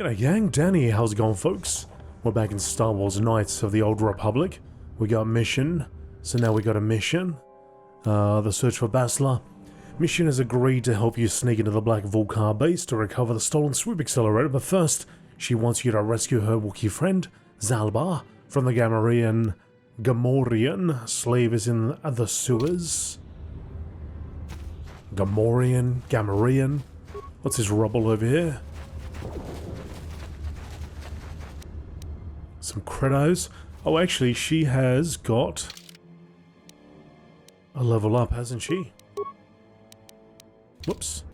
G'day gang, Danny, how's it going folks? We're back in Star Wars Knights of the Old Republic. We got mission, so now we got a mission. The search for Bastila. Mission has agreed to help you sneak into the Black Vulkar base to recover the stolen swoop accelerator, but first, she wants you to rescue her Wookiee friend, Zalbar, from the Gamorrean slavers in the sewers. Gamorrean. What's this rubble over here? Some credos. Oh, actually, she has got a level up, hasn't she? Whoops.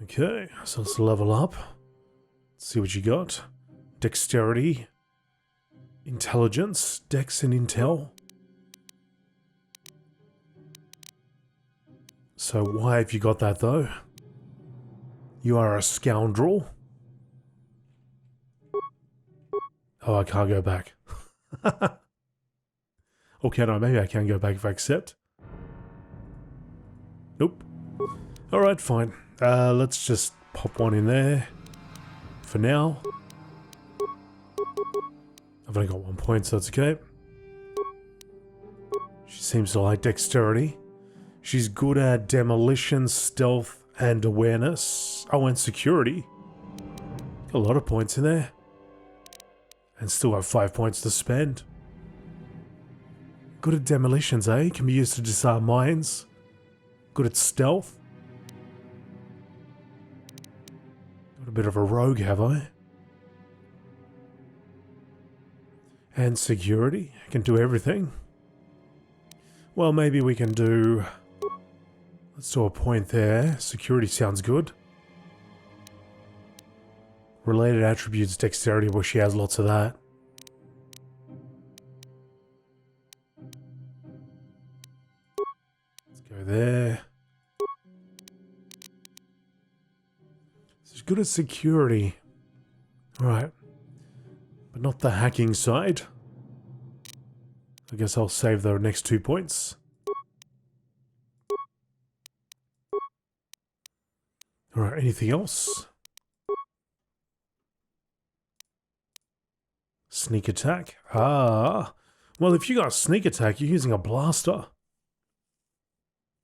Okay, so let's level up. Let's see what you got. Dexterity. Intelligence. Dex and Intel. So why have you got that, though? You are a scoundrel. Oh, I can't go back. Okay, no, maybe I can go back if I accept. Nope. Alright, fine. Let's just pop one in there. For now. I've only got 1 point, so that's okay. She seems to like dexterity. She's good at demolition, stealth, and awareness. Oh, and security. Got a lot of points in there. And still have 5 points to spend. Good at demolitions, eh? Can be used to disarm mines. Good at stealth. Got a bit of a rogue, have I? And security. I can do everything. Well, maybe we can do... Let's do a point there. Security sounds good. Related attributes, dexterity, well, she has lots of that. Let's go there. She's good at security. Alright. But not the hacking side. I guess I'll save the next 2 points. Alright, anything else? Sneak attack? Ah. Well, if you got a sneak attack, you're using a blaster.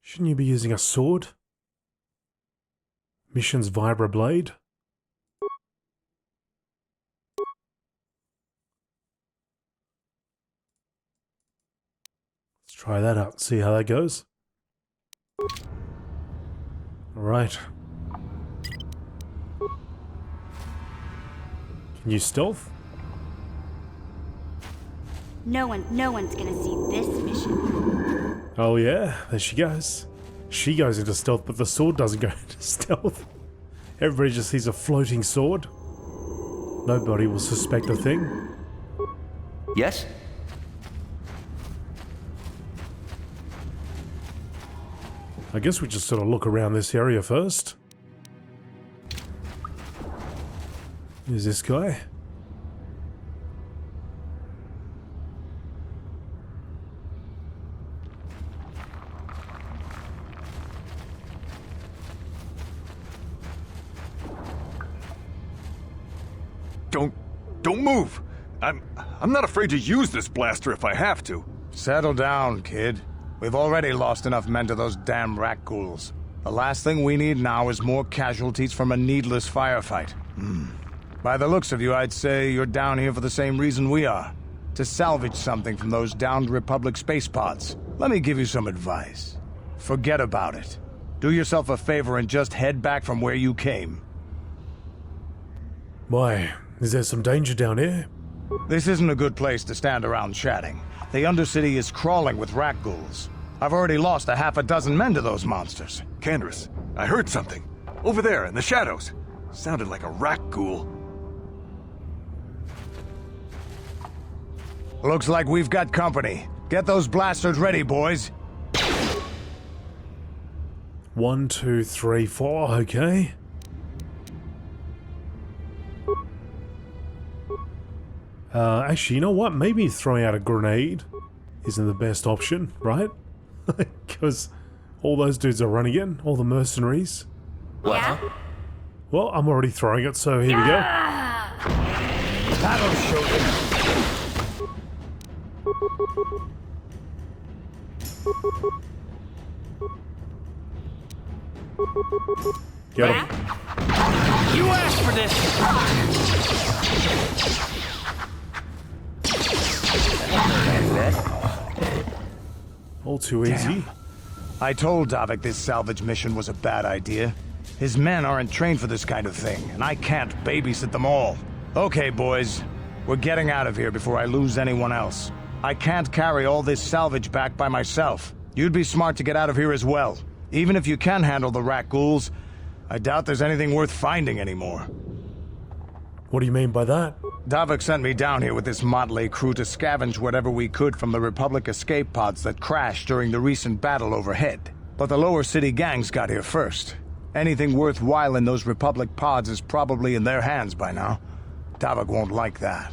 Shouldn't you be using a sword? Mission's Vibra-Blade? Let's try that out, see how that goes. Alright. Can you stealth? No one's gonna see this mission. Oh yeah, there she goes. She goes into stealth, but the sword doesn't go into stealth. Everybody just sees a floating sword. Nobody will suspect a thing. Yes? I guess we just sort of look around this area first. Who's this guy? Don't move! I'm not afraid to use this blaster if I have to. Settle down, kid. We've already lost enough men to those damn Rakghouls. The last thing we need now is more casualties from a needless firefight. By the looks of you, I'd say you're down here for the same reason we are. To salvage something from those downed Republic space pods. Let me give you some advice. Forget about it. Do yourself a favor and just head back from where you came. Why? Is there some danger down here? This isn't a good place to stand around chatting. The undercity is crawling with Rakghouls. I've already lost a half a dozen men to those monsters. Candace, I heard something. Over there, in the shadows. Sounded like a Rakghoul. Looks like we've got company. Get those blasters ready, boys. 1, 2, 3, 4, okay. Actually, you know what? Maybe throwing out a grenade isn't the best option, right? Because all those dudes are running in, all the mercenaries. Yeah? Well, I'm already throwing it, so here we go. That'll show them. Get him. You asked for this! All too easy. I told Davik this salvage mission was a bad idea. His men aren't trained for this kind of thing, and I can't babysit them all. Okay, boys. We're getting out of here before I lose anyone else. I can't carry all this salvage back by myself. You'd be smart to get out of here as well. Even if you can handle the Rakghouls, I doubt there's anything worth finding anymore. What do you mean by that? Davik sent me down here with this motley crew to scavenge whatever we could from the Republic escape pods that crashed during the recent battle overhead. But the lower city gangs got here first. Anything worthwhile in those Republic pods is probably in their hands by now. Davik won't like that.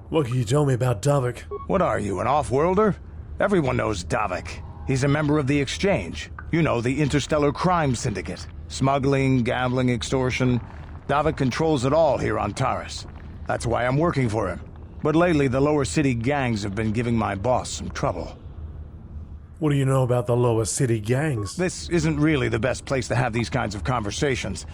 What can you tell me about Davik? What are you, an off-worlder? Everyone knows Davik. He's a member of the Exchange. You know, the interstellar crime syndicate. Smuggling, gambling, extortion. Davik controls it all here on Taris. That's why I'm working for him. But lately, the lower city gangs have been giving my boss some trouble. What do you know about the lower city gangs? This isn't really the best place to have these kinds of conversations.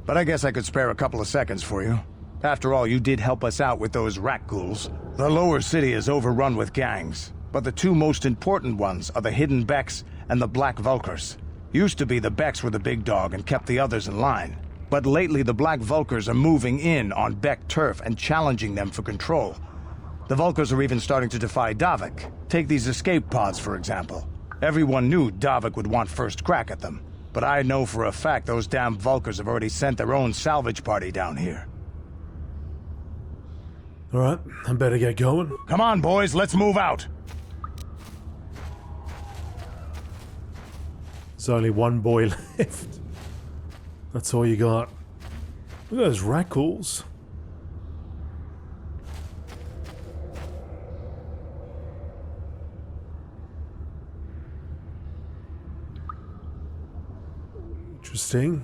But I guess I could spare a couple of seconds for you. After all, you did help us out with those Rakghouls. The lower city is overrun with gangs. But the two most important ones are the Hidden Becks and the Black Vulkars. Used to be the Becks were the big dog and kept the others in line. But lately the Black Vulkars are moving in on Beck turf and challenging them for control. The Vulkars are even starting to defy Davik. Take these escape pods, for example. Everyone knew Davik would want first crack at them. But I know for a fact those damn Vulkars have already sent their own salvage party down here. Alright, I better get going. Come on, boys, let's move out! There's only one boy left. That's all you got. Look at those Rakghouls. Interesting.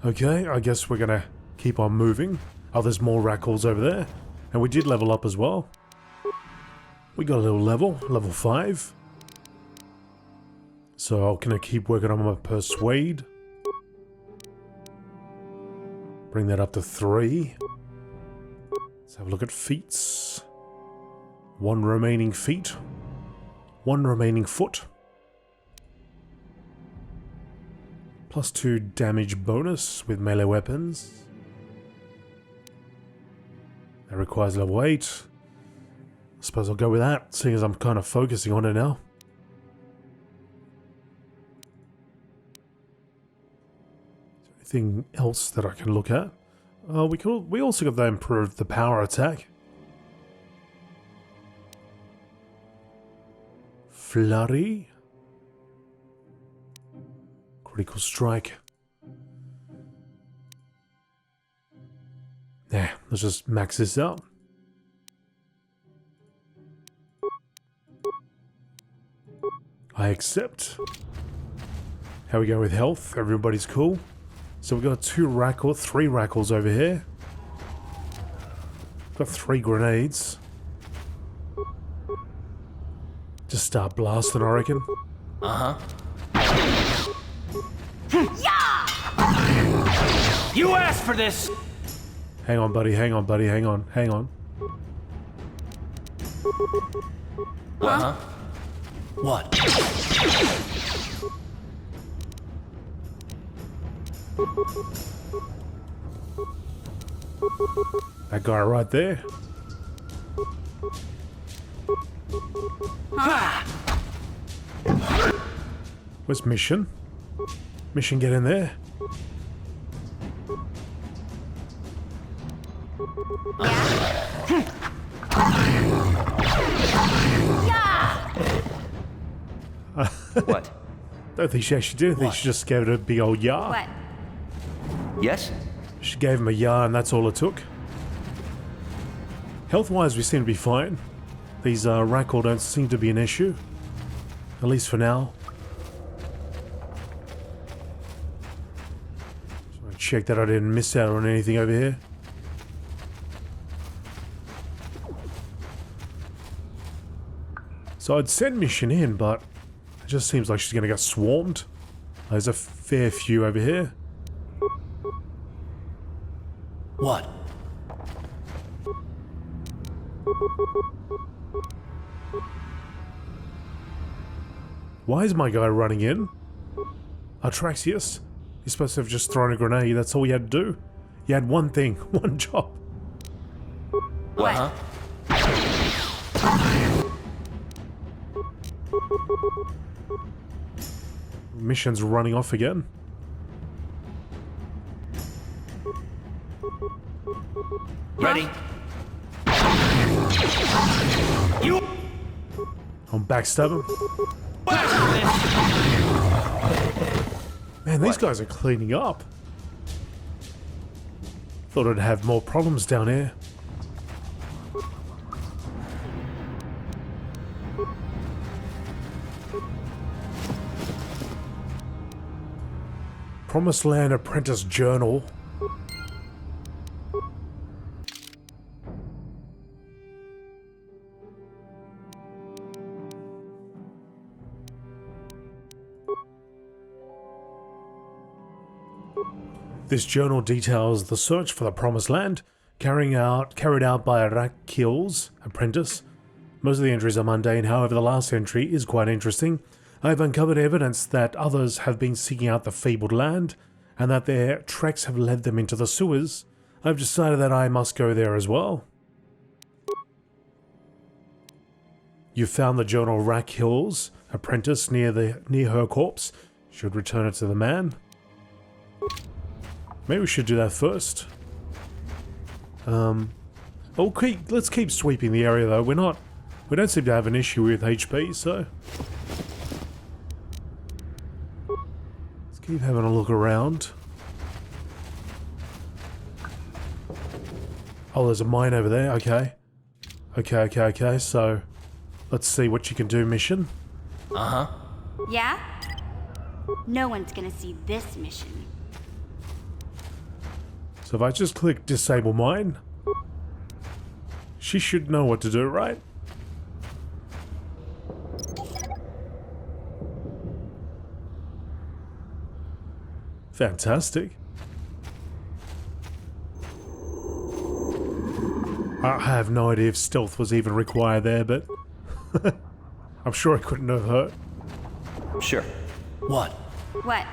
Okay, I guess we're gonna keep on moving. Oh, there's more Rakghouls over there. And we did level up as well. We got a little level, level 5. So I'm gonna keep working on my persuade. Bring that up to 3. Let's have a look at feats. 1 remaining feat. 1 remaining foot. +2 damage bonus with melee weapons. That requires level 8. I suppose I'll go with that, seeing as I'm kind of focusing on it now. Anything else that I can look at? We also got to improve the power attack. Flurry. Critical strike. Yeah, let's just max this out. I accept. How we go with health? Everybody's cool. So we've got 3 Rakghouls over here. Got 3 grenades. Just start blasting, I reckon. You asked for this! Hang on, buddy, hang on, buddy, hang on, hang on. What? That guy right there. Where's Mission? Mission, get in there. What? Don't think she actually did anything. She just gave it a big old yah. What? Yes? She gave him a yah and that's all it took. Health-wise, we seem to be fine. These Rakghoul don't seem to be an issue. At least for now. check that I didn't miss out on anything over here. So I'd send mission in, but it just seems like she's gonna get swarmed. There's a fair few over here. What? Why is my guy running in? Atraxius, you're supposed to have just thrown a grenade. That's all you had to do. You had one thing, one job. What? Huh? Mission's running off again. Ready? You I'm backstabbing. asked for this! Man, these guys are cleaning up. Thought I'd have more problems down here. Promised Land Apprentice Journal. This journal details the search for the Promised Land, carried out by Rakghouls apprentice. Most of the entries are mundane, however the last entry is quite interesting. I have uncovered evidence that others have been seeking out the fabled land, and that their treks have led them into the sewers. I've decided that I must go there as well. You found the journal Rakghouls apprentice near her corpse. Should return it to the man. Maybe we should do that first. Okay, let's keep sweeping the area though. We don't seem to have an issue with HP, so let's keep having a look around. Oh, there's a mine over there. Okay. Okay. So let's see what you can do, mission. Uh-huh. Yeah? No one's gonna see this mission. So if I just click disable mine, she should know what to do, right? Fantastic. I have no idea if stealth was even required there, but I'm sure it couldn't have hurt. Sure. What? What?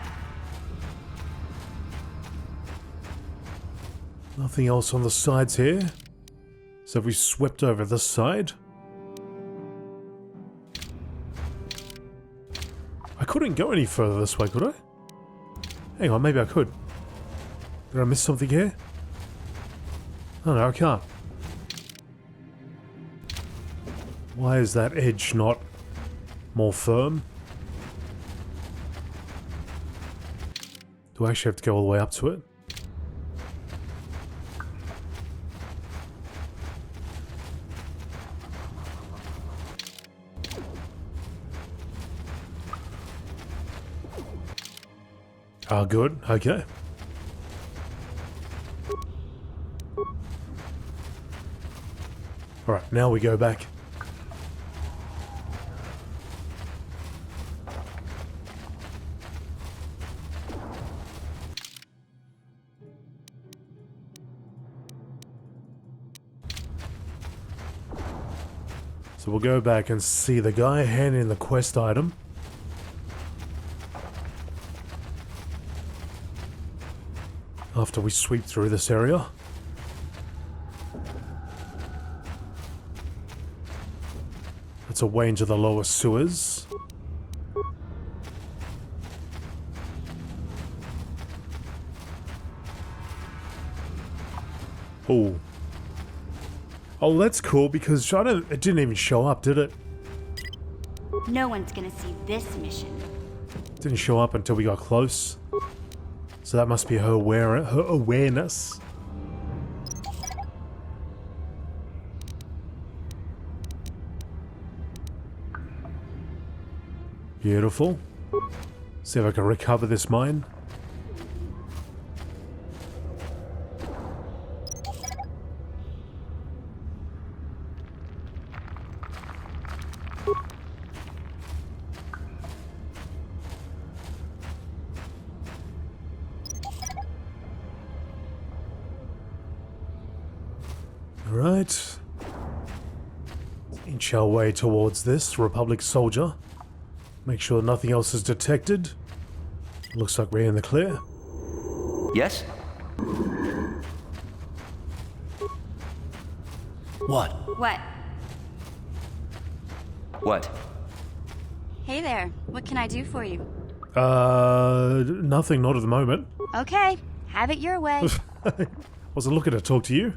Nothing else on the sides here. So we swept over this side. I couldn't go any further this way, could I? Hang on, maybe I could. Did I miss something here? Oh no, I can't. Why is that edge not more firm? Do I actually have to go all the way up to it? Oh, good. Okay. Alright, now we go back. So we'll go back and see the guy handing the quest item. After we sweep through this area. That's a way into the lower sewers. Oh. Oh, that's cool because it didn't even show up, did it? No one's gonna see this mission. It didn't show up until we got close. So that must be her awareness. Beautiful. See if I can recover this mine. Alright. Inch our way towards this Republic soldier. Make sure nothing else is detected. Looks like we're in the clear. Yes? What? What? What? Hey there. What can I do for you? Nothing, not at the moment. Okay. Have it your way. Wasn't looking to talk to you.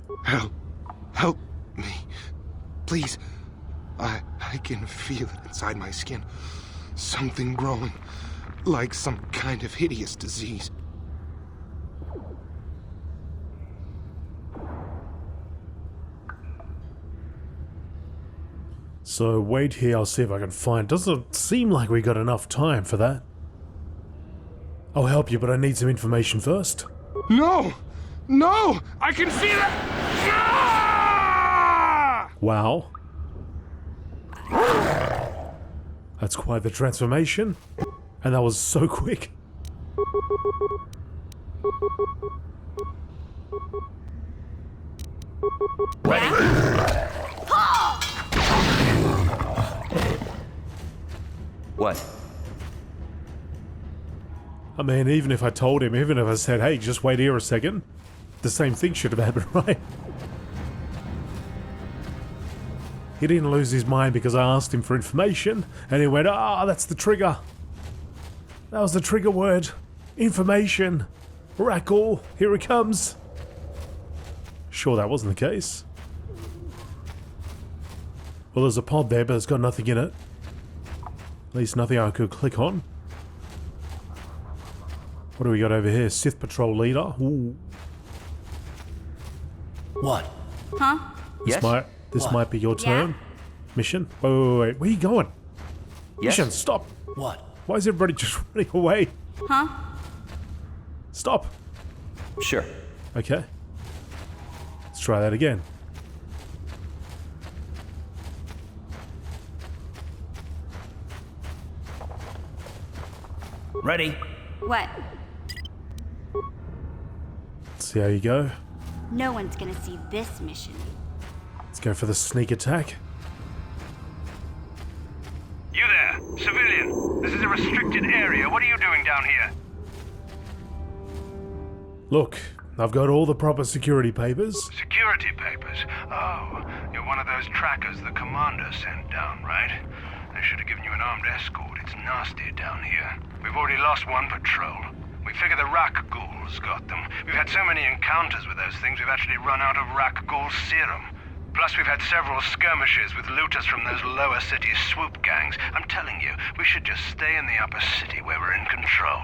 Help me. Please. I can feel it inside my skin. Something growing. Like some kind of hideous disease. So wait here, I'll see if I can find. Doesn't seem like we got enough time for that. I'll help you, but I need some information first. No! No! I can feel it! Ah! Wow. That's quite the transformation. And that was so quick. What? I mean, even if I told him, even if I said, hey, just wait here a second, the same thing should have happened, right? He didn't lose his mind because I asked him for information, and he went, ah, that's the trigger. That was the trigger word. Information. Rakghoul, here it comes. Sure, that wasn't the case. Well, there's a pod there, but it's got nothing in it. At least nothing I could click on. What do we got over here? Sith Patrol Leader. Ooh. What? Huh? This Yes? might be your turn. Yeah? Mission? Wait. Where are you going? Yes? Mission, stop. What? Why is everybody just running away? Huh? Stop. Sure. Okay. Let's try that again. Ready? What? Let's see how you go. No one's gonna see this mission. Let's go for the sneak attack. You there, civilian. This is a restricted area. What are you doing down here? Look, I've got all the proper security papers. Security papers. Oh, you're one of those trackers the commander sent down, right? They should have given you an armed escort. It's nasty down here. We've already lost one patrol. We figure the Rakghouls got them. We've had so many encounters with those things, we've actually run out of Rakghoul serum. Plus, we've had several skirmishes with looters from those lower city swoop gangs. I'm telling you, we should just stay in the upper city where we're in control.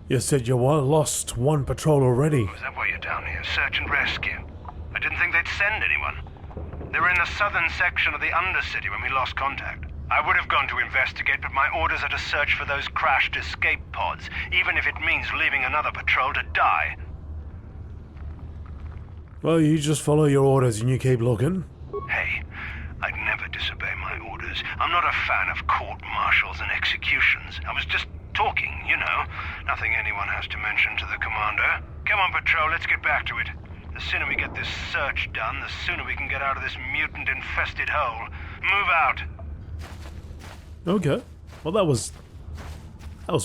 You said you lost one patrol already. Is that why you're down here? Search and rescue? I didn't think they'd send anyone. They were in the southern section of the undercity when we lost contact. I would have gone to investigate, but my orders are to search for those crashed escape pods, even if it means leaving another patrol to die. Well, you just follow your orders and you keep looking. Hey, I'd never disobey my orders. I'm not a fan of court-martials and executions. I was just talking, you know. Nothing anyone has to mention to the commander. Come on, patrol, let's get back to it. The sooner we get this search done, the sooner we can get out of this mutant-infested hole. Move out. Okay. Well, that was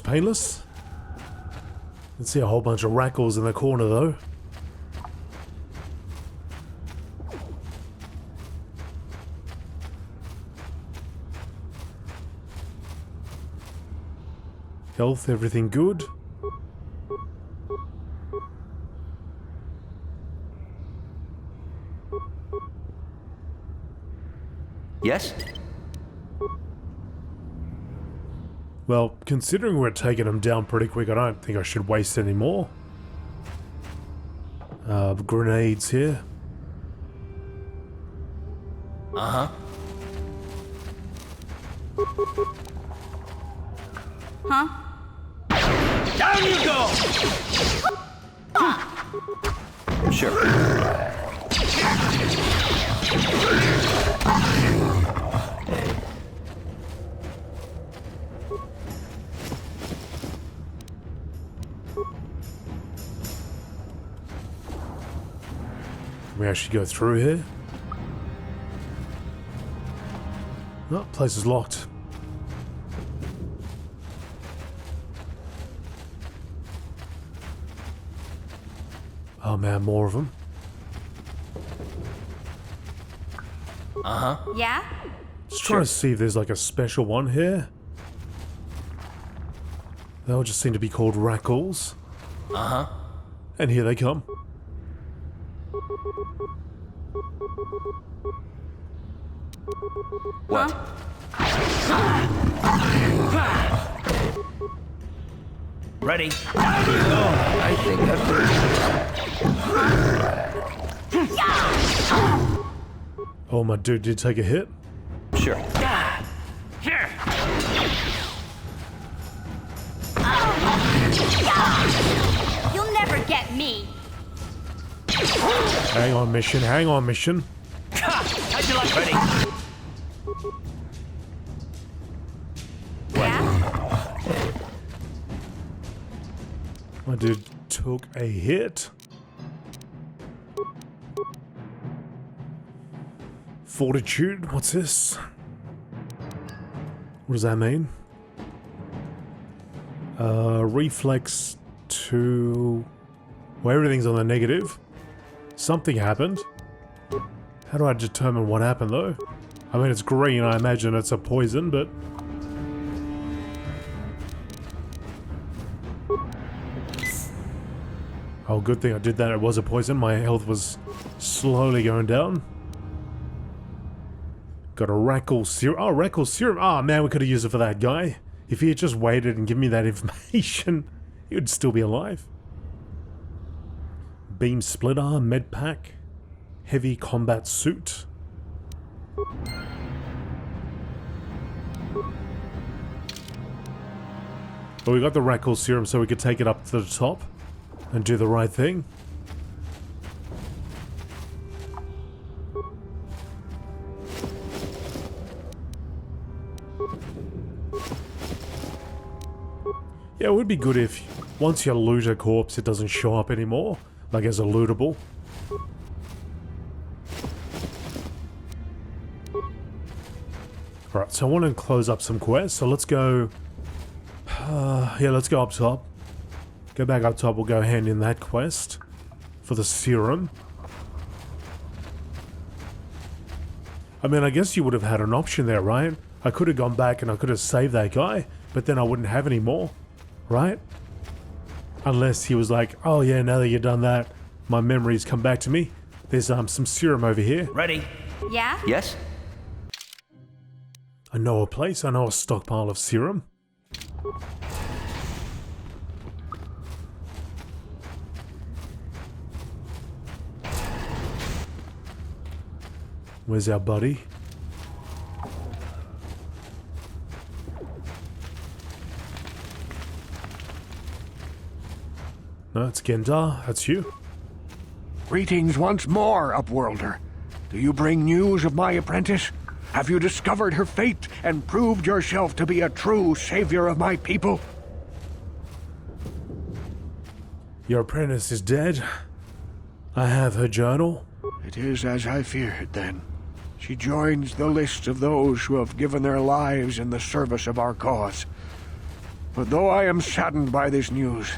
painless. Let's see a whole bunch of Rakghouls in the corner, though. Health, everything good? Yes? Well, considering we're taking them down pretty quick, I don't think I should waste any more. Grenades here. Uh-huh. Huh? Down you go! Sure. Can we actually go through here? No, place is locked. Oh man, more of them. Yeah? Just trying to see if there's like a special one here. They all just seem to be called Rakghouls. And here they come. What? Ready? I think Oh, my dude did take a hit. Sure. You'll never get me. Hang on, mission. Hang on, mission. How'd you like? Ready? Yeah? My dude took a hit. Fortitude? What's this? What does that mean? Reflex to... Well, everything's on the negative. Something happened. How do I determine what happened, though? I mean, it's green. I imagine it's a poison, but... Oh, good thing I did that. It was a poison. My health was slowly going down. Got a Rakghoul serum. Oh, Rakghoul serum. Oh, man, we could have used it for that guy. If he had just waited and given me that information, he would still be alive. Beam splitter, med pack, heavy combat suit. But we got the Rakghoul serum so we could take it up to the top and do the right thing. Yeah, it would be good if once you loot a corpse it doesn't show up anymore, like as a lootable. Alright, so I want to close up some quests, so let's go... yeah, let's go up top. Go back up top, we'll go hand in that quest for the serum. I mean, I guess you would have had an option there, right? I could have gone back and I could have saved that guy, but then I wouldn't have any more, right? Unless he was like, oh yeah, now that you've done that, my memories come back to me. There's some serum over here. Ready? Yeah? Yes? I know a place, I know a stockpile of serum. Where's our buddy? No, it's Gendar. That's you. Greetings once more, Upworlder. Do you bring news of my apprentice? Have you discovered her fate and proved yourself to be a true savior of my people? Your apprentice is dead. I have her journal. It is as I feared, then. She joins the list of those who have given their lives in the service of our cause. But though I am saddened by this news,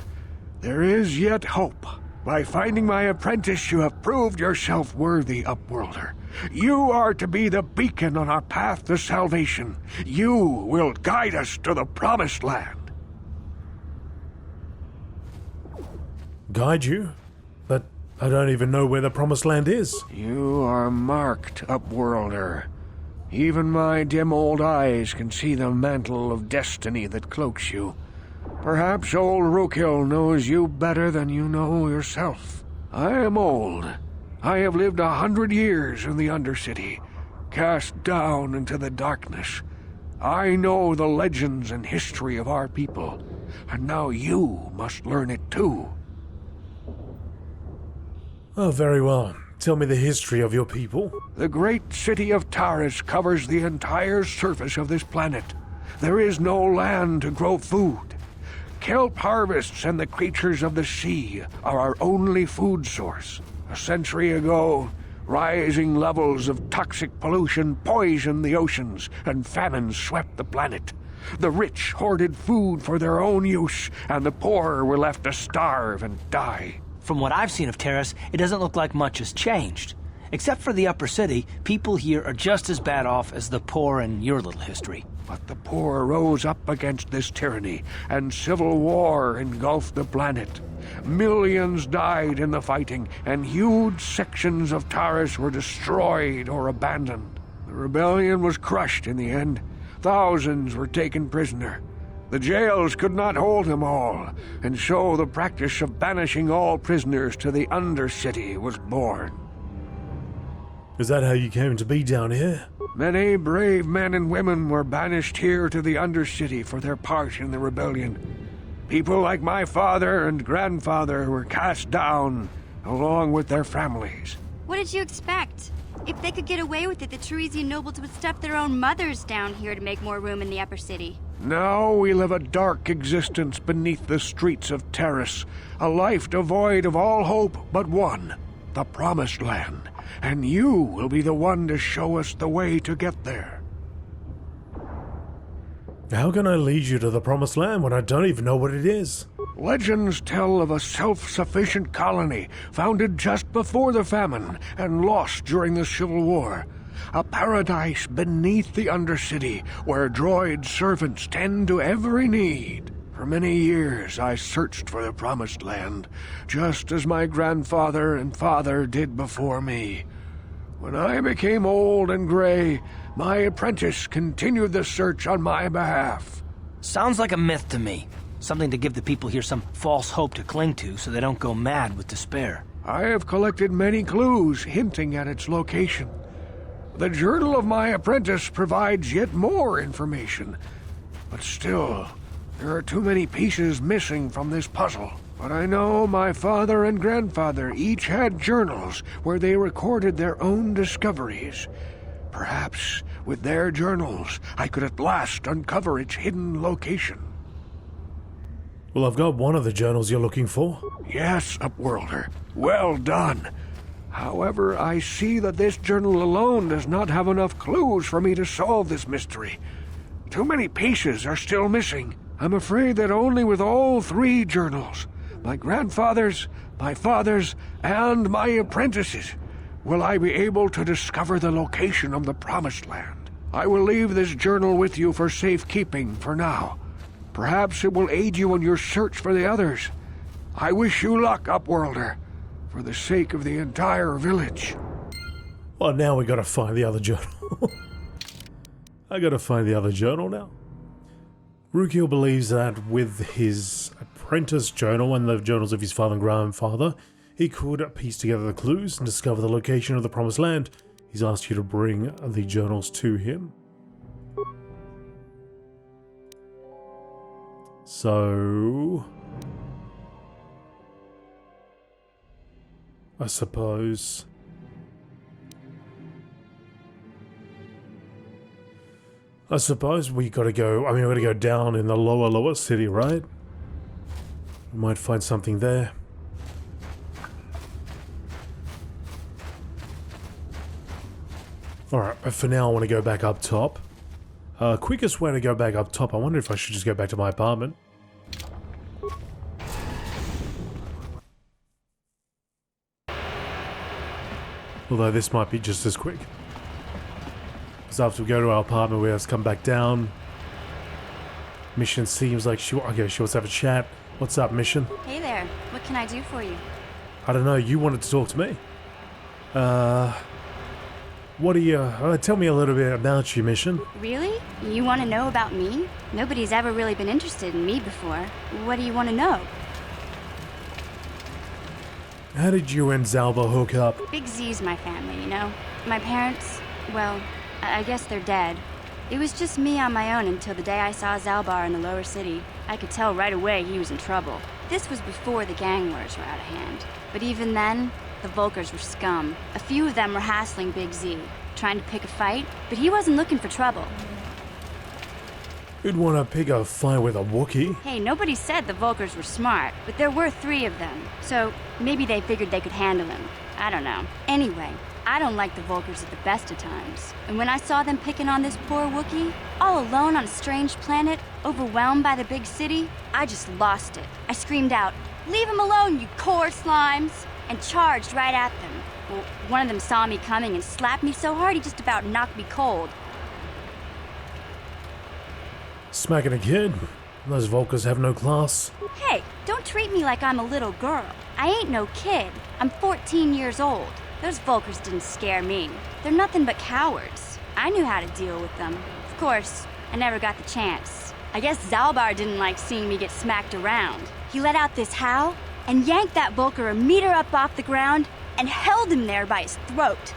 there is yet hope. By finding my apprentice, you have proved yourself worthy, Upworlder. You are to be the beacon on our path to salvation. You will guide us to the promised land. Guide you? But I don't even know where the promised land is. You are marked, Upworlder. Even my dim old eyes can see the mantle of destiny that cloaks you. Perhaps old Rakghoul knows you better than you know yourself. I am old. I have lived 100 years in the undercity, cast down into the darkness. I know the legends and history of our people, and now you must learn it too. Oh, very well. Tell me the history of your people. The great city of Taris covers the entire surface of this planet. There is no land to grow food. Kelp harvests and the creatures of the sea are our only food source. A century ago, rising levels of toxic pollution poisoned the oceans, and famine swept the planet. The rich hoarded food for their own use, and the poor were left to starve and die. From what I've seen of Terrace, it doesn't look like much has changed. Except for the upper city, people here are just as bad off as the poor in your little history. But the poor rose up against this tyranny, and civil war engulfed the planet. Millions died in the fighting, and huge sections of Taris were destroyed or abandoned. The rebellion was crushed in the end. Thousands were taken prisoner. The jails could not hold them all, and so the practice of banishing all prisoners to the undercity was born. Is that how you came to be down here? Many brave men and women were banished here to the undercity for their part in the rebellion. People like my father and grandfather were cast down, along with their families. What did you expect? If they could get away with it, the Teresian nobles would stuff their own mothers down here to make more room in the upper city. Now we live a dark existence beneath the streets of Terrace, a life devoid of all hope but one, the Promised Land. And you will be the one to show us the way to get there. How can I lead you to the Promised Land when I don't even know what it is? Legends tell of a self-sufficient colony founded just before the famine and lost during the Civil War. A paradise beneath the Undercity where droid servants tend to every need. For many years I searched for the Promised Land, just as my grandfather and father did before me. When I became old and gray, my apprentice continued the search on my behalf. Sounds like a myth to me. Something to give the people here some false hope to cling to so they don't go mad with despair. I have collected many clues hinting at its location. The journal of my apprentice provides yet more information. But still, there are too many pieces missing from this puzzle. But I know my father and grandfather each had journals where they recorded their own discoveries. Perhaps with their journals, I could at last uncover its hidden location. Well, I've got one of the journals you're looking for. Yes, Upworlder. Well done. However, I see that this journal alone does not have enough clues for me to solve this mystery. Too many pieces are still missing. I'm afraid that only with all three journals, my grandfather's, my father's, and my apprentice's, will I be able to discover the location of the Promised Land. I will leave this journal with you for safekeeping for now. Perhaps it will aid you in your search for the others. I wish you luck, Upworlder, for the sake of the entire village. Well, now we gotta find the other journal. I gotta find the other journal now. Rakghoul believes that with his apprentice journal and the journals of his father and grandfather, he could piece together the clues and discover the location of the Promised Land. He's asked you to bring the journals to him. So I suppose we gotta go, we gotta go down in the lower city, right? We might find something there. Alright, but for now I want to go back up top. Quickest way to go back up top, I wonder if I should just go back to my apartment. Although this might be just as quick. Because after we go to our apartment, we have to come back down. Mission seems like she wants to have a chat. What's up, Mission? Hey there, what can I do for you? I don't know, you wanted to talk to me. What do you... tell me a little bit about you, Mission. Really? You want to know about me? Nobody's ever really been interested in me before. What do you want to know? How did you and Zalba hook up? Big Z's my family, you know? My parents, well, I guess they're dead. It was just me on my own until the day I saw Zalbar in the lower city. I could tell right away he was in trouble. This was before the gang wars were out of hand. But even then, the Vulkars were scum. A few of them were hassling Big Z, trying to pick a fight, but he wasn't looking for trouble. Who'd want to pick a fight with a Wookiee? Hey, nobody said the Vulkars were smart, but there were 3 of them, so maybe they figured they could handle him. I don't know. Anyway, I don't like the Vulkars at the best of times. And when I saw them picking on this poor Wookiee, all alone on a strange planet, overwhelmed by the big city, I just lost it. I screamed out, "Leave him alone, you core slimes!" and charged right at them. Well, one of them saw me coming and slapped me so hard he just about knocked me cold. Smacking a kid? Those Vulkars have no class. Hey, don't treat me like I'm a little girl. I ain't no kid. I'm 14 years old. Those Vulkars didn't scare me. They're nothing but cowards. I knew how to deal with them. Of course, I never got the chance. I guess Zalbar didn't like seeing me get smacked around. He let out this howl and yanked that Vulkar a meter up off the ground and held him there by his throat.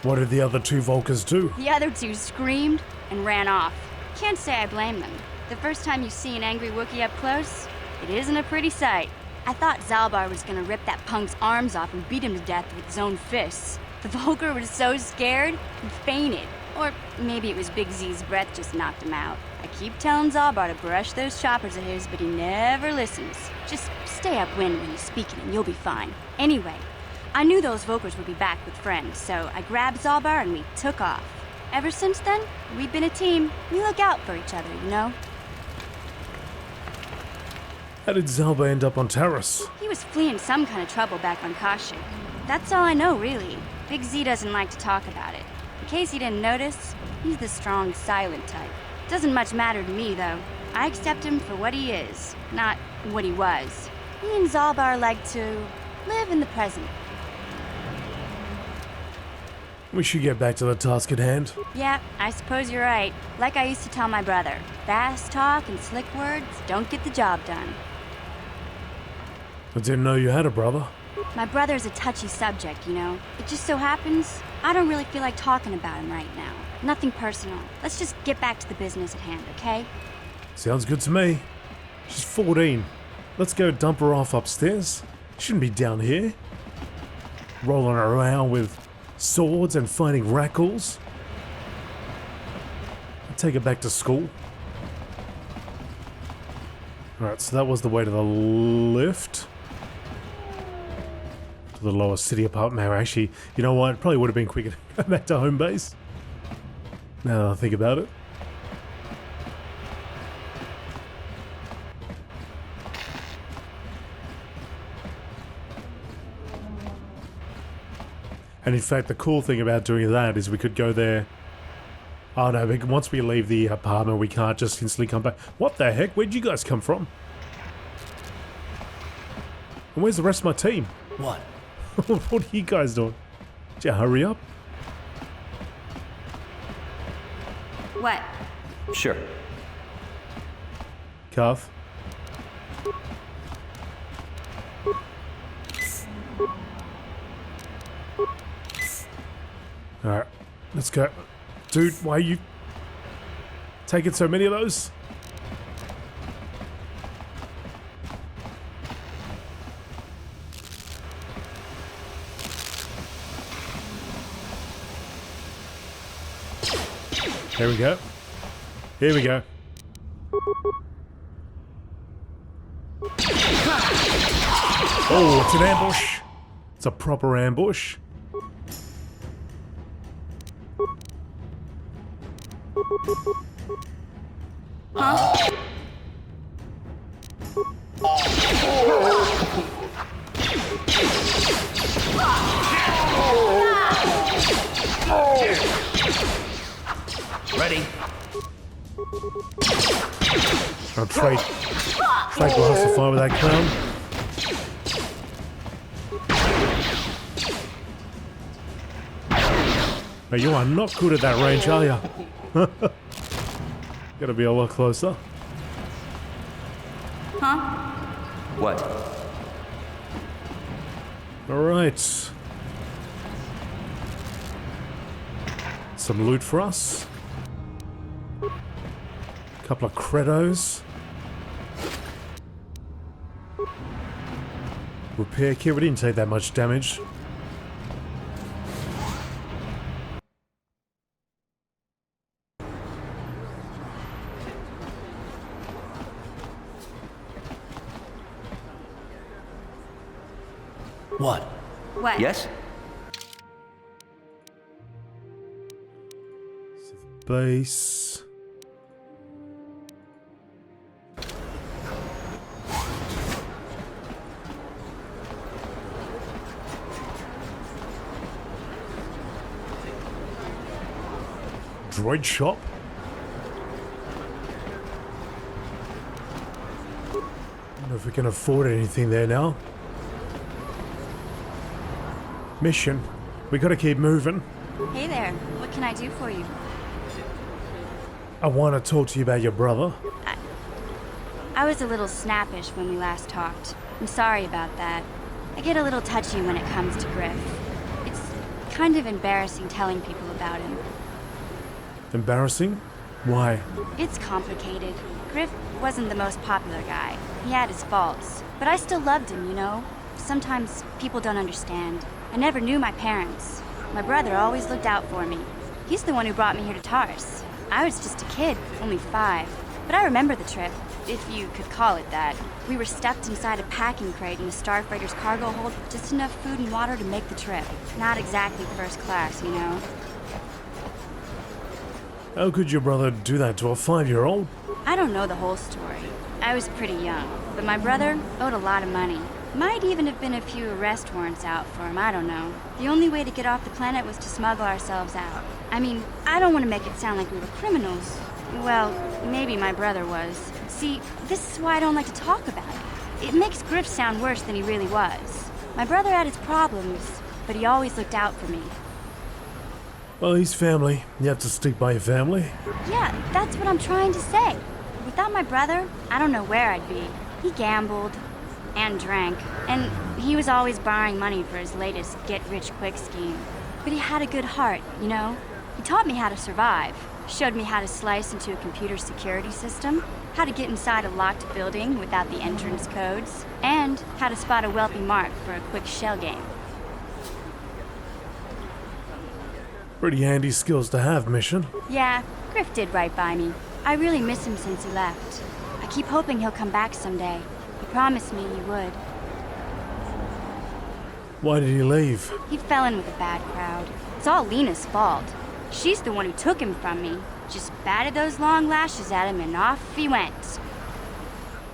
What did the other two Vulkars do? The other two screamed and ran off. Can't say I blame them. The first time you see an angry Wookiee up close, it isn't a pretty sight. I thought Zalbar was gonna rip that punk's arms off and beat him to death with his own fists. The Vulkar was so scared, he fainted. Or maybe it was Big Z's breath just knocked him out. I keep telling Zalbar to brush those choppers of his, but he never listens. Just stay upwind when he's speaking and you'll be fine. Anyway, I knew those Vulkars would be back with friends, so I grabbed Zalbar and we took off. Ever since then, we've been a team. We look out for each other, you know? How did Zalbar end up on Taris? He was fleeing some kind of trouble back on Kashyyyk. That's all I know, really. Big Z doesn't like to talk about it. In case you didn't notice, he's the strong, silent type. Doesn't much matter to me, though. I accept him for what he is, not what he was. Me and Zalbar like to live in the present. We should get back to the task at hand. Yeah, I suppose you're right. Like I used to tell my brother, fast talk and slick words don't get the job done. I didn't know you had a brother. My brother's a touchy subject, you know. It just so happens I don't really feel like talking about him right now. Nothing personal. Let's just get back to the business at hand, okay? Sounds good to me. She's 14. Let's go dump her off upstairs. Shouldn't be down here. Rolling around with swords and fighting Rakghouls. Take her back to school. Alright, so that was the way to the lift. To the lower city apartment. Actually, you know what? It probably would have been quicker to go back to home base. Now that I think about it. And in fact, the cool thing about doing that is we could go there. Oh no, but once we leave the apartment, we can't just instantly come back. What the heck? Where'd you guys come from? And where's the rest of my team? What? What are you guys doing? Did you hurry up? What? Sure. Carth? Alright, let's go. Dude, why are you taking so many of those? Here we go. Here we go. Oh, it's an ambush. It's a proper ambush. Huh? Ready? I'm afraid we'll have to fight with that clown. But you are not good at that range, are you? Gotta be a lot closer. Huh? What? Alright. Some loot for us. Couple of credos. Repair kit, we didn't take that much damage. What? What? Yes? Base. Droid shop. I don't know if we can afford anything there now. Mission. We gotta keep moving. Hey there. What can I do for you? I want to talk to you about your brother. I was a little snappish when we last talked. I'm sorry about that. I get a little touchy when it comes to Griff. It's kind of embarrassing telling people about him. Embarrassing? Why? It's complicated. Griff wasn't the most popular guy. He had his faults. But I still loved him, you know? Sometimes people don't understand. I never knew my parents. My brother always looked out for me. He's the one who brought me here to Tars. I was just a kid, only 5. But I remember the trip, if you could call it that. We were stuffed inside a packing crate in a starfreighter's cargo hold, just enough food and water to make the trip. Not exactly first class, you know? How could your brother do that to a 5-year-old? I don't know the whole story. I was pretty young, but my brother owed a lot of money. Might even have been a few arrest warrants out for him, I don't know. The only way to get off the planet was to smuggle ourselves out. I mean, I don't want to make it sound like we were criminals. Well, maybe my brother was. See, this is why I don't like to talk about it. It makes Griff sound worse than he really was. My brother had his problems, but he always looked out for me. Well, he's family. You have to stick by your family. Yeah, that's what I'm trying to say. Without my brother, I don't know where I'd be. He gambled and drank, and he was always borrowing money for his latest get-rich-quick scheme. But he had a good heart, you know? He taught me how to survive, showed me how to slice into a computer security system, how to get inside a locked building without the entrance codes, and how to spot a wealthy mark for a quick shell game. Pretty handy skills to have, Mission. Yeah, Griff did right by me. I really miss him since he left. I keep hoping he'll come back someday. He promised me he would. Why did he leave? He fell in with a bad crowd. It's all Lena's fault. She's the one who took him from me. Just batted those long lashes at him and off he went.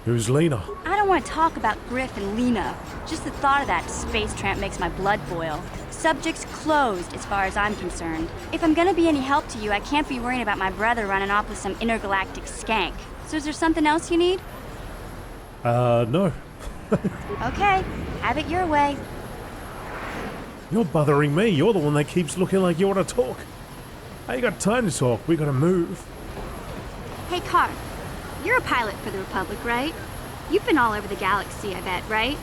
Who's Lena? I don't want to talk about Griff and Lena. Just the thought of that space tramp makes my blood boil. Subject's closed as far as I'm concerned. If I'm gonna be any help to you, I can't be worrying about my brother running off with some intergalactic skank. So is there something else you need? No. Okay, have it your way. You're bothering me. You're the one that keeps looking like you want to talk. I ain't got time to talk. We gotta move. Hey, Carth. You're a pilot for the Republic, right? You've been all over the galaxy, I bet, right?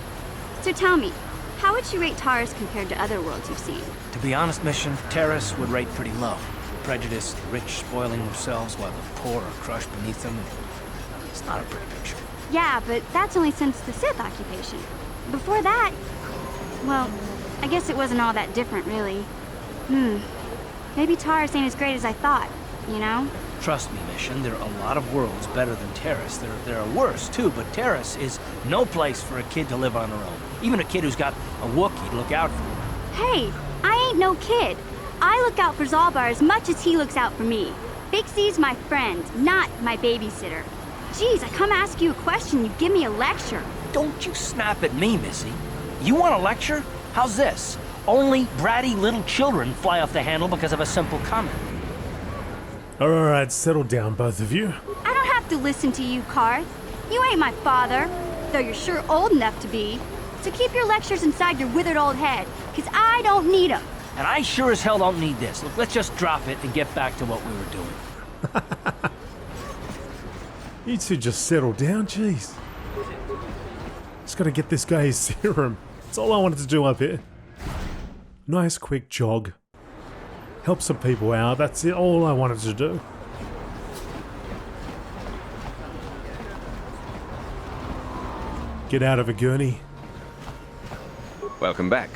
So tell me, how would you rate Tars compared to other worlds you've seen? To be honest, Mission, Terrace would rate pretty low. Prejudice, the rich spoiling themselves while the poor are crushed beneath them. It's not a pretty picture. Yeah, but that's only since the Sith occupation. Before that, well, I guess it wasn't all that different, really. Maybe Tars ain't as great as I thought, you know? Trust me, Mission, there are a lot of worlds better than Terrace. There are worse, too, but Terrace is no place for a kid to live on her own. Even a kid who's got a Wookiee to look out for. Hey, I ain't no kid. I look out for Zalbar as much as he looks out for me. Big C's my friend, not my babysitter. Geez, I come ask you a question, you give me a lecture. Don't you snap at me, Missy. You want a lecture? How's this? Only bratty little children fly off the handle because of a simple comment. Alright, settle down, both of you. I don't have to listen to you, Carth. You ain't my father, though you're sure old enough to be. So keep your lectures inside your withered old head, because I don't need them. And I sure as hell don't need this. Look, let's just drop it and get back to what we were doing. You two just settle down, jeez. Just gotta get this guy his serum. That's all I wanted to do up here. Nice quick jog. Help some people out, that's it, all I wanted to do. Get out of a gurney. Welcome back.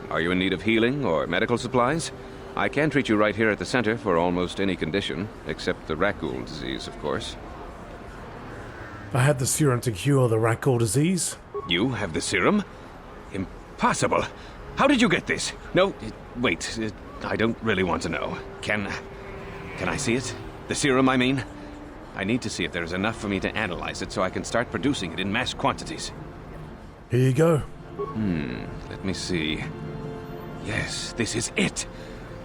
Are you in need of healing or medical supplies? I can treat you right here at the center for almost any condition, except the Rakghoul disease, of course. I have the serum to cure the Rakghoul disease. You have the serum? Impossible. How did you get this? No, wait. I don't really want to know. Can I see it? The serum, I mean? I need to see if there's enough for me to analyze it so I can start producing it in mass quantities. Here you go. Let me see. Yes, this is it.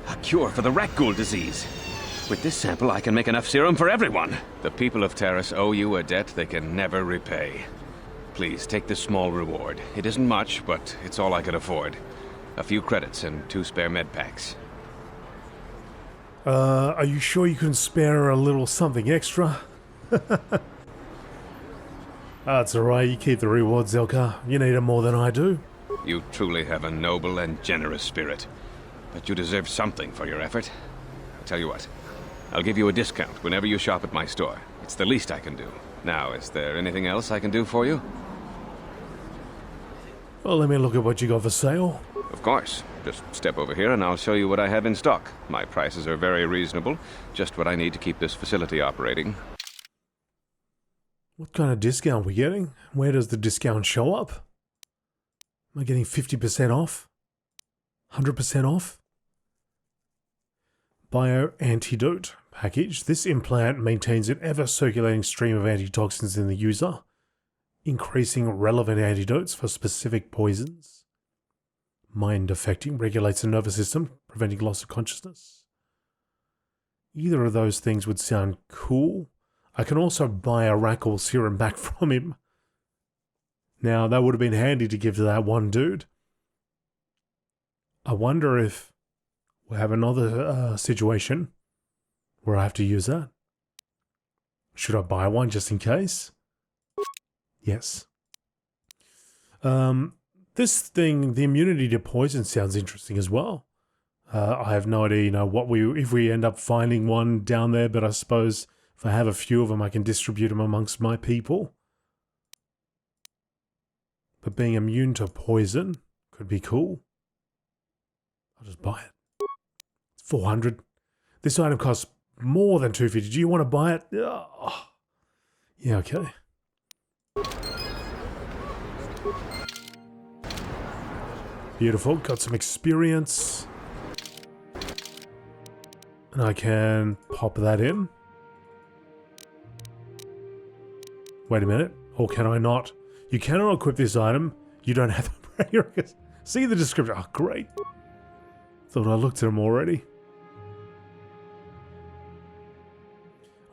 A cure for the Rakghoul disease. With this sample, I can make enough serum for everyone. The people of Taris owe you a debt they can never repay. Please, take this small reward. It isn't much, but it's all I could afford. A few credits and 2 spare med packs. Are you sure you can spare a little something extra? That's alright, you keep the rewards, Zelka. You need them more than I do. You truly have a noble and generous spirit. But you deserve something for your effort. I'll tell you what. I'll give you a discount whenever you shop at my store. It's the least I can do. Now, is there anything else I can do for you? Well, let me look at what you got for sale. Of course. Just step over here and I'll show you what I have in stock. My prices are very reasonable. Just what I need to keep this facility operating. What kind of discount are we getting? Where does the discount show up? Am I getting 50% off? 100% off? Bio-antidote package. This implant maintains an ever-circulating stream of antitoxins in the user, increasing relevant antidotes for specific poisons. Mind affecting, regulates the nervous system, preventing loss of consciousness. Either of those things would sound cool. I can also buy a Rakghoul serum back from him. Now, that would have been handy to give to that one dude. I wonder if we have another situation where I have to use that. Should I buy one just in case? Yes. This thing, the immunity to poison, sounds interesting as well. I have no idea, if we end up finding one down there, but I suppose if I have a few of them, I can distribute them amongst my people. But being immune to poison could be cool. I'll just buy it. It's 400. This item costs more than 250. Do you want to buy it? Oh. Yeah, okay. Beautiful. Got some experience. And I can pop that in. Wait a minute. Or can I not? You cannot equip this item. You don't have the prerequisites. See the description. Oh, great. Thought I looked at them already.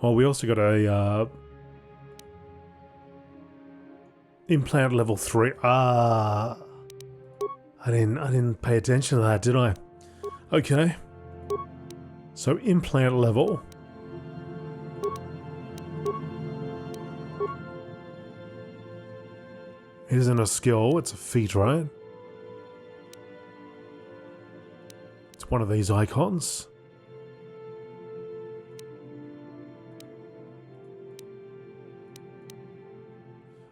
Oh, we also got a implant level 3. I didn't pay attention to that, did I? Okay. So implant level. It isn't a skill, it's a feat, right? It's one of these icons.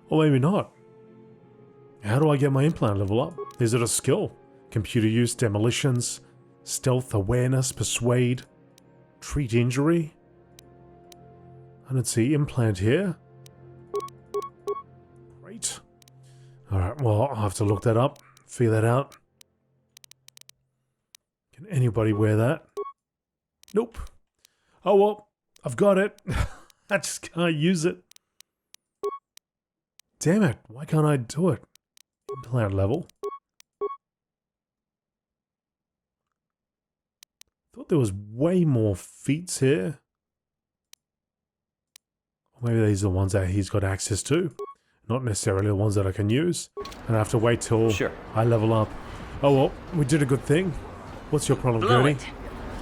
Or maybe not. How do I get my implant level up? Is it a skill? Computer use, demolitions, stealth, awareness, persuade, treat injury? I don't see implant here. Great. Alright, well, I'll have to look that up, figure that out. Can anybody wear that? Nope. Oh well, I've got it. I just can't use it. Damn it, why can't I do it? Implant level. Thought there was way more feats here. Or maybe these are the ones that he's got access to. Not necessarily the ones that I can use. And I have to wait till I level up. Oh well, we did a good thing. What's your problem, Blew Gertie? it.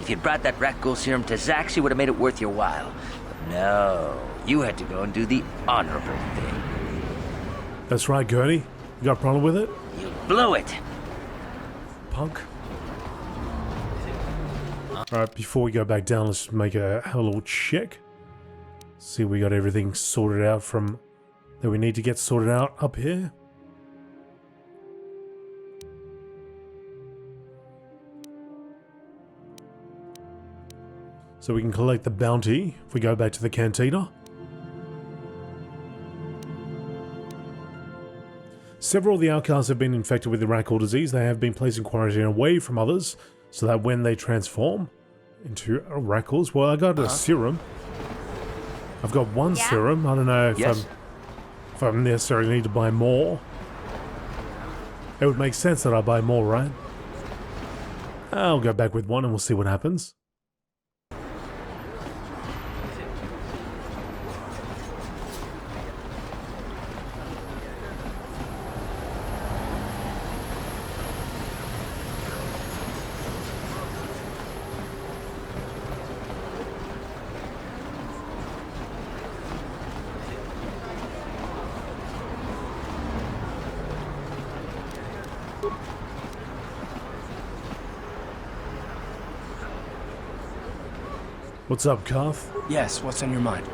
If you'd brought that Rakghoul serum to Zax, you would have made it worth your while. But no, you had to go and do the honorable thing. That's right, Gertie. You got a problem with it? You blew it. Punk. Alright, before we go back down, let's make a little check. See if we got everything sorted out from that we need to get sorted out up here. So we can collect the bounty if we go back to the cantina. Several of the outcasts have been infected with the Rakghoul disease. They have been placed in quarantine away from others, so that when they transform into Rakghouls, well, I got a serum. I've got one serum. I don't know if I necessarily need to buy more. It would make sense that I buy more, right? I'll go back with one and we'll see what happens. What's up, Carth? Yes, what's on your mind?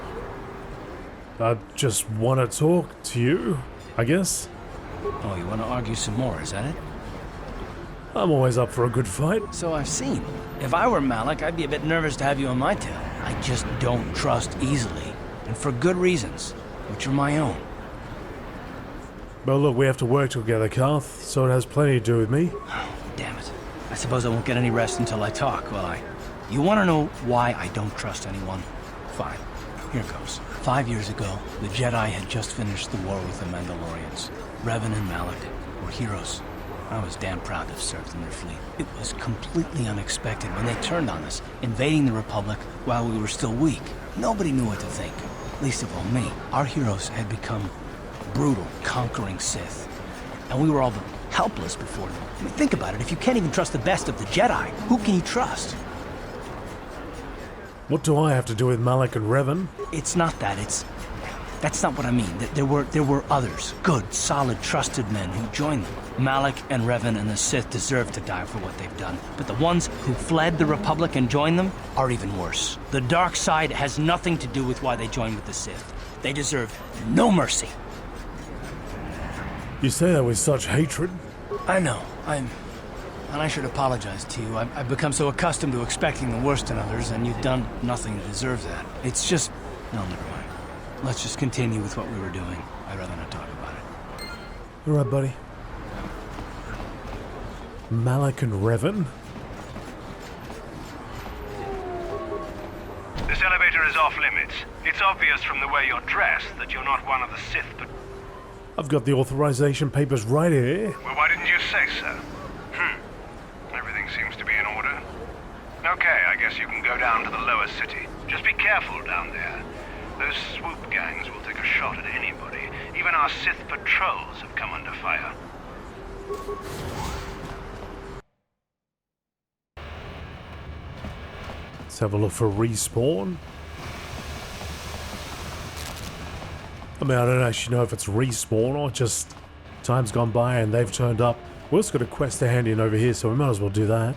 I just want to talk to you, I guess. Oh, you want to argue some more, is that it? I'm always up for a good fight. So I've seen. If I were Malik, I'd be a bit nervous to have you on my tail. I just don't trust easily, and for good reasons, which are my own. But look, we have to work together, Carth, so it has plenty to do with me. Damn it. I suppose I won't get any rest until I talk, will I? You want to know why I don't trust anyone? Fine. Here goes. 5 years ago, the Jedi had just finished the war with the Mandalorians. Revan and Malik were heroes. I was damn proud to have served in their fleet. It was completely unexpected when they turned on us, invading the Republic while we were still weak. Nobody knew what to think, least of all me. Our heroes had become brutal, conquering Sith. And we were all but helpless before them. I mean, think about it. If you can't even trust the best of the Jedi, who can you trust? What do I have to do with Malik and Revan? It's not that, that's not what I mean. There were others, good, solid, trusted men who joined them. Malik and Revan and the Sith deserve to die for what they've done. But the ones who fled the Republic and joined them are even worse. The dark side has nothing to do with why they joined with the Sith. They deserve no mercy. You say that with such hatred. I know, and I should apologize to you. I've become so accustomed to expecting the worst in others, and you've done nothing to deserve that. It's just... No, never mind. Let's just continue with what we were doing. I'd rather not talk about it. All right, buddy. Malik and Revan? This elevator is off limits. It's obvious from the way you're dressed that you're not one of the Sith, but... I've got the authorization papers right here. Well, why didn't you say so? Everything seems to be in order. Okay, I guess you can go down to the lower city. Just be careful down there. Those swoop gangs will take a shot at anybody. Even our Sith patrols have come under fire. Let's have a look for respawn. I mean, I don't actually know if it's respawn or just time's gone by and they've turned up. We also got a quest to hand in over here, so we might as well do that.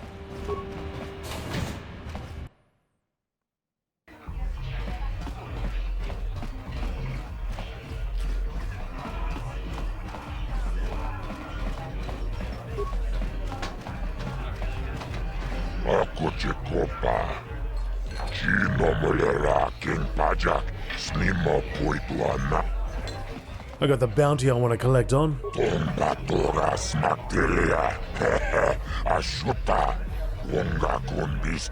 Ako cię kopa. Chino molera king pajak. Snimo puituana. I got the bounty I want to collect on. Tombatoras macteria. Ashuta. Wonga kundis.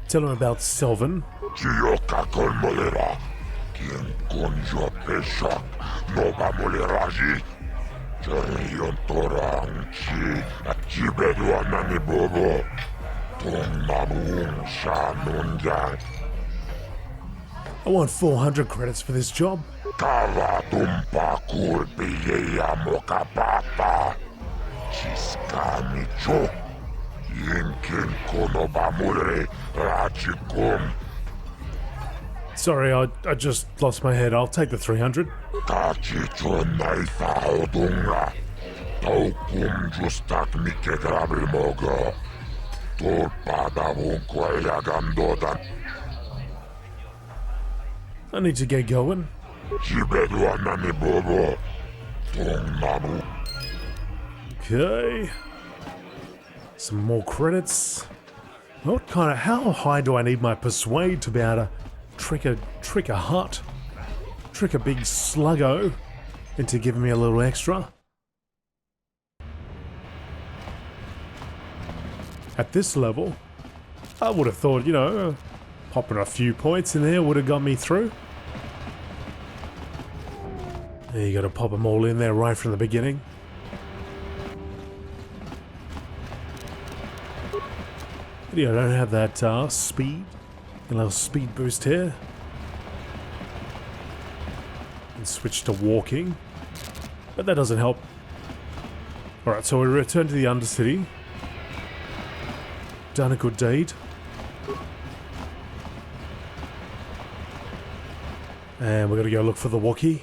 Tell him about Sylvan. Chioka kolmolera. Quien conjo peshak. Nova moleraji. Cherion torang chi. Chibeduana ni bobo. Tong mabuung shanunjang. I want 400 credits for this job. Kava tumpa kulpiyeya mokapapa. Chiskamicho. Yinkin konobamure rachikum. Sorry, I just lost my head. I'll take the 300. Kachicho naifa odunga. Taukum justak mike grabilmogo. Torpada vunkoya gandodan. I need to get going. Okay. Some more credits. How high do I need my persuade to be able to trick a hut? Trick a big sluggo into giving me a little extra? at this level. I would have thought, you know, popping a few points in there would have got me through. You gotta pop them all in there right from the beginning. But yeah, I don't have that speed. A little speed boost here. And switch to walking. But that doesn't help. Alright, so we return to the undercity. Done a good deed. And we're gonna go look for the Wookiee.